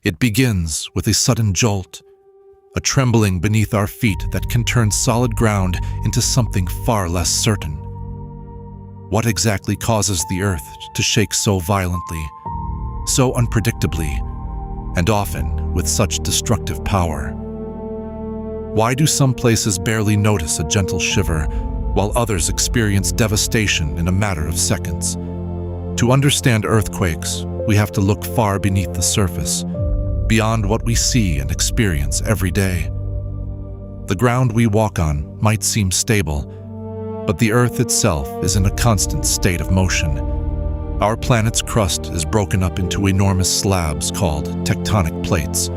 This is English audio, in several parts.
It begins with a sudden jolt, a trembling beneath our feet that can turn solid ground into something far less certain. What exactly causes the Earth to shake so violently, so unpredictably, and often with such destructive power? Why do some places barely notice a gentle shiver, while others experience devastation in a matter of seconds? To understand earthquakes, we have to look far beneath the surface, beyond what we see and experience every day. The ground we walk on might seem stable, but the Earth itself is in a constant state of motion. Our planet's crust is broken up into enormous slabs called tectonic plates.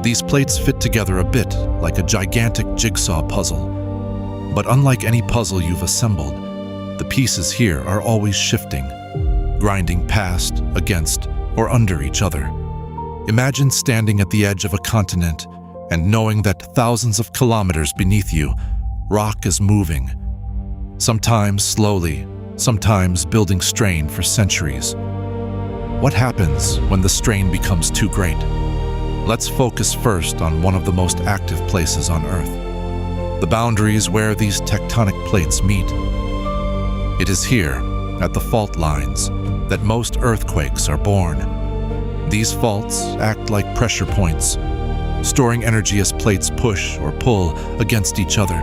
These plates fit together a bit like a gigantic jigsaw puzzle. But unlike any puzzle you've assembled, the pieces here are always shifting, grinding past, against, or under each other. Imagine standing at the edge of a continent and knowing that thousands of kilometers beneath you, rock is moving. Sometimes slowly, sometimes building strain for centuries. What happens when the strain becomes too great? Let's focus first on one of the most active places on Earth, the boundaries where these tectonic plates meet. It is here, at the fault lines, that most earthquakes are born. These faults act like pressure points, storing energy as plates push or pull against each other.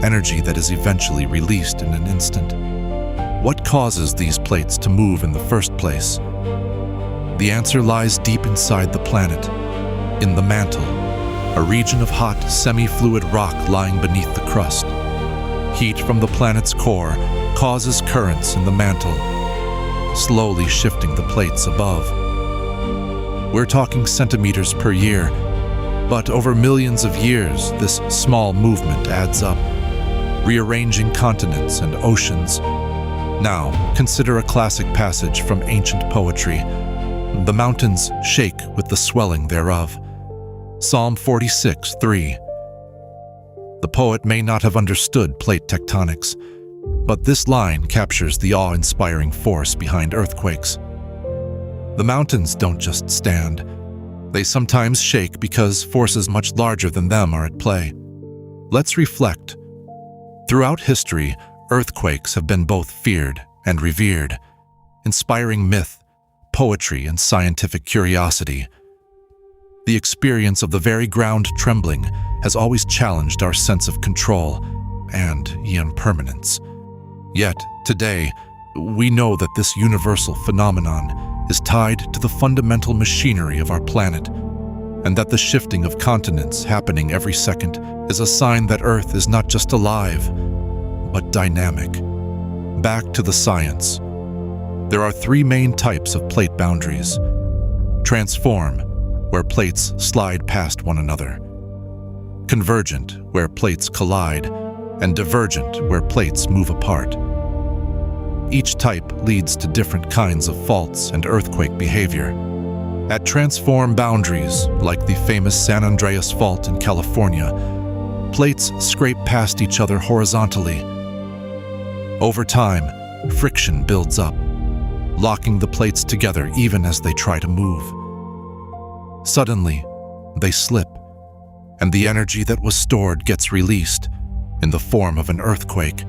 Energy that is eventually released in an instant. What causes these plates to move in the first place? The answer lies deep inside the planet, in the mantle, a region of hot, semi-fluid rock lying beneath the crust. Heat from the planet's core causes currents in the mantle, slowly shifting the plates above. We're talking centimeters per year, but over millions of years, this small movement adds up, rearranging continents and oceans. Now, consider a classic passage from ancient poetry. The mountains shake with the swelling thereof. Psalm 46:3. The poet may not have understood plate tectonics, but this line captures the awe-inspiring force behind earthquakes. The mountains don't just stand. They sometimes shake because forces much larger than them are at play. Let's reflect. Throughout history, earthquakes have been both feared and revered, inspiring myth, poetry, and scientific curiosity. The experience of the very ground trembling has always challenged our sense of control and impermanence. Yet, today, we know that this universal phenomenon is tied to the fundamental machinery of our planet, and that the shifting of continents happening every second is a sign that Earth is not just alive, but dynamic. Back to the science. There are three main types of plate boundaries. Transform, where plates slide past one another. Convergent, where plates collide, and divergent, where plates move apart. Each type leads to different kinds of faults and earthquake behavior. At transform boundaries, like the famous San Andreas Fault in California, plates scrape past each other horizontally. Over time, friction builds up, locking the plates together even as they try to move. Suddenly, they slip, and the energy that was stored gets released in the form of an earthquake.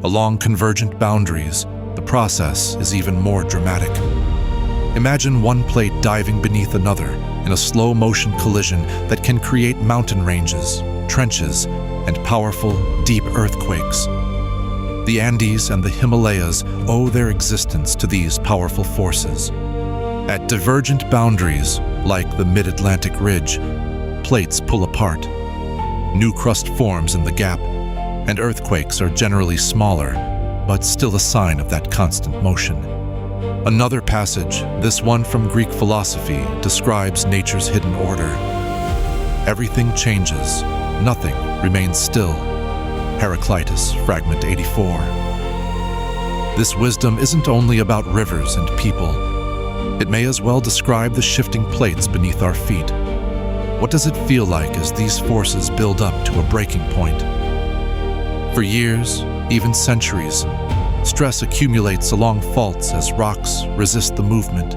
Along convergent boundaries, the process is even more dramatic. Imagine one plate diving beneath another in a slow-motion collision that can create mountain ranges, trenches, and powerful, deep earthquakes. The Andes and the Himalayas owe their existence to these powerful forces. At divergent boundaries, like the Mid-Atlantic Ridge, plates pull apart. New crust forms in the gap, and earthquakes are generally smaller, but still a sign of that constant motion. Another passage, this one from Greek philosophy, describes nature's hidden order. Everything changes, nothing remains still. Heraclitus, Fragment 84. This wisdom isn't only about rivers and people. It may as well describe the shifting plates beneath our feet. What does it feel like as these forces build up to a breaking point? For years, even centuries, stress accumulates along faults as rocks resist the movement.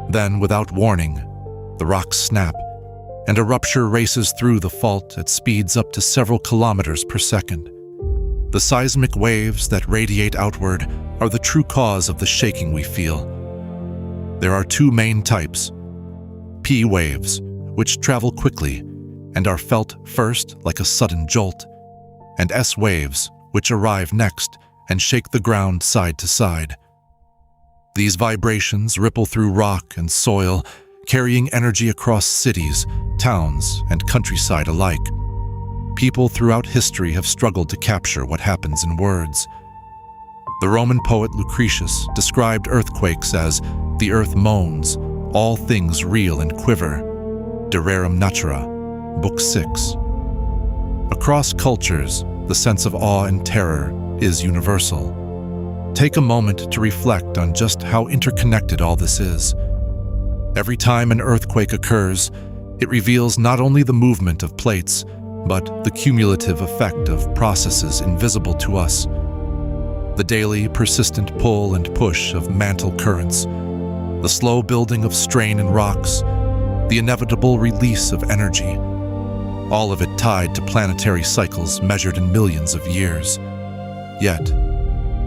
Then, without warning, the rocks snap, and a rupture races through the fault at speeds up to several kilometers per second. The seismic waves that radiate outward are the true cause of the shaking we feel. There are two main types: P waves, which travel quickly and are felt first like a sudden jolt, and S waves, which arrive next and shake the ground side to side. These vibrations ripple through rock and soil, carrying energy across cities, towns, and countryside alike. People throughout history have struggled to capture what happens in words. The Roman poet Lucretius described earthquakes as "the earth moans, all things reel and quiver." De Rerum Natura, Book 6. Across cultures, the sense of awe and terror is universal. Take a moment to reflect on just how interconnected all this is. Every time an earthquake occurs, it reveals not only the movement of plates, but the cumulative effect of processes invisible to us. The daily, persistent pull and push of mantle currents, the slow building of strain in rocks, the inevitable release of energy, all of it tied to planetary cycles measured in millions of years. Yet,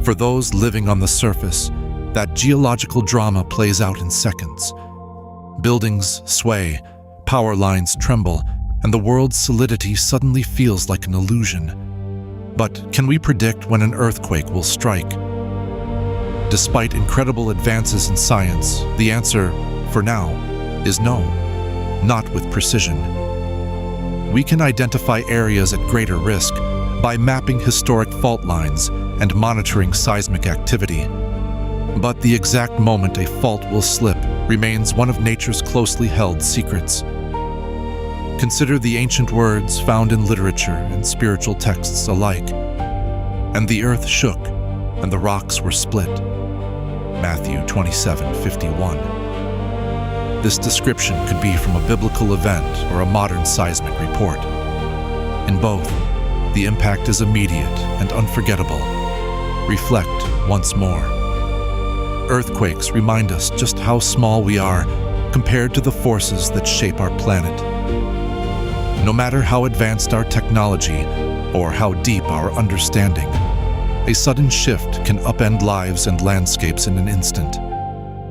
for those living on the surface, that geological drama plays out in seconds. Buildings sway, power lines tremble, and the world's solidity suddenly feels like an illusion. But can we predict when an earthquake will strike? Despite incredible advances in science, the answer, for now, is no, not with precision. We can identify areas at greater risk by mapping historic fault lines and monitoring seismic activity. But the exact moment a fault will slip remains one of nature's closely held secrets. Consider the ancient words found in literature and spiritual texts alike. "And the earth shook, and the rocks were split." Matthew 27:51. This description could be from a biblical event or a modern seismic report. In both, the impact is immediate and unforgettable. Reflect once more. Earthquakes remind us just how small we are compared to the forces that shape our planet. No matter how advanced our technology or how deep our understanding, a sudden shift can upend lives and landscapes in an instant.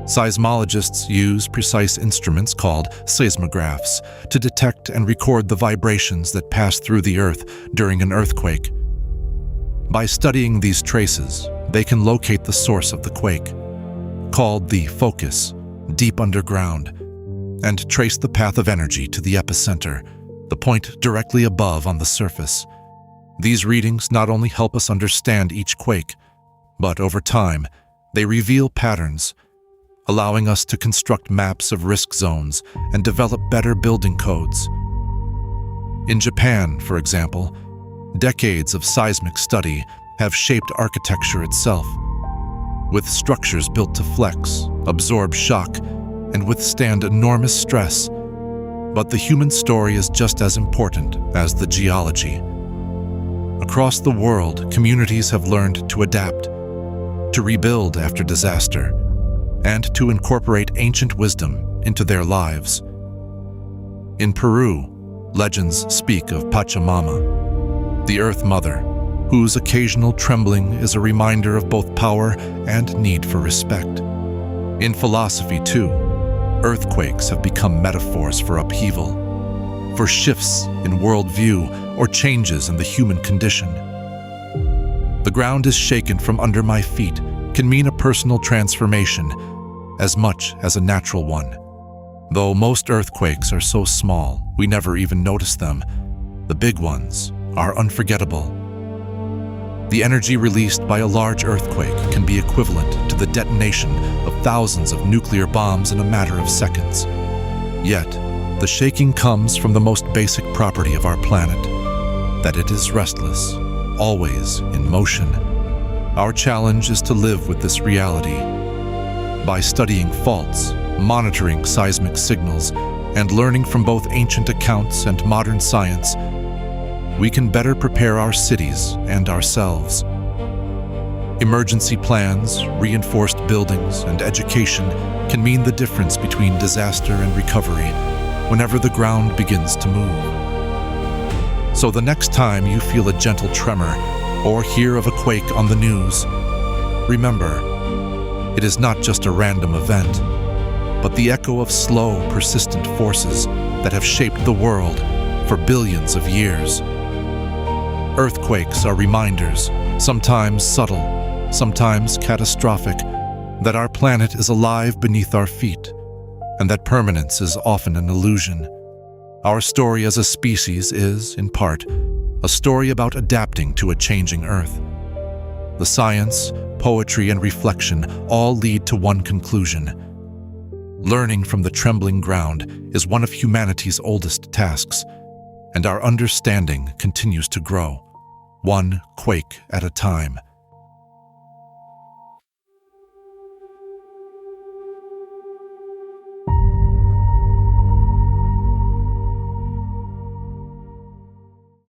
Seismologists use precise instruments called seismographs to detect and record the vibrations that pass through the earth during an earthquake. By studying these traces, they can locate the source of the quake, called the focus, deep underground, and trace the path of energy to the epicenter, the point directly above on the surface. These readings not only help us understand each quake, but over time, they reveal patterns, allowing us to construct maps of risk zones and develop better building codes. In Japan, for example, decades of seismic study have shaped architecture itself, with structures built to flex, absorb shock, and withstand enormous stress. But the human story is just as important as the geology. Across the world, communities have learned to adapt, to rebuild after disaster, and to incorporate ancient wisdom into their lives. In Peru, legends speak of Pachamama, the Earth Mother, whose occasional trembling is a reminder of both power and need for respect. In philosophy, too, earthquakes have become metaphors for upheaval, for shifts in worldview or changes in the human condition. "The ground is shaken from under my feet" can mean a personal transformation as much as a natural one. Though most earthquakes are so small, we never even notice them, the big ones are unforgettable. The energy released by a large earthquake can be equivalent to the detonation of thousands of nuclear bombs in a matter of seconds. Yet, the shaking comes from the most basic property of our planet, that it is restless, always in motion. Our challenge is to live with this reality. By studying faults, monitoring seismic signals, and learning from both ancient accounts and modern science, we can better prepare our cities and ourselves. Emergency plans, reinforced buildings, and education can mean the difference between disaster and recovery whenever the ground begins to move. So the next time you feel a gentle tremor or hear of a quake on the news, remember, it is not just a random event, but the echo of slow, persistent forces that have shaped the world for billions of years. Earthquakes are reminders, sometimes subtle, sometimes catastrophic, that our planet is alive beneath our feet, and that permanence is often an illusion. Our story as a species is, in part, a story about adapting to a changing Earth. The science, poetry, and reflection all lead to one conclusion. Learning from the trembling ground is one of humanity's oldest tasks, and our understanding continues to grow, one quake at a time.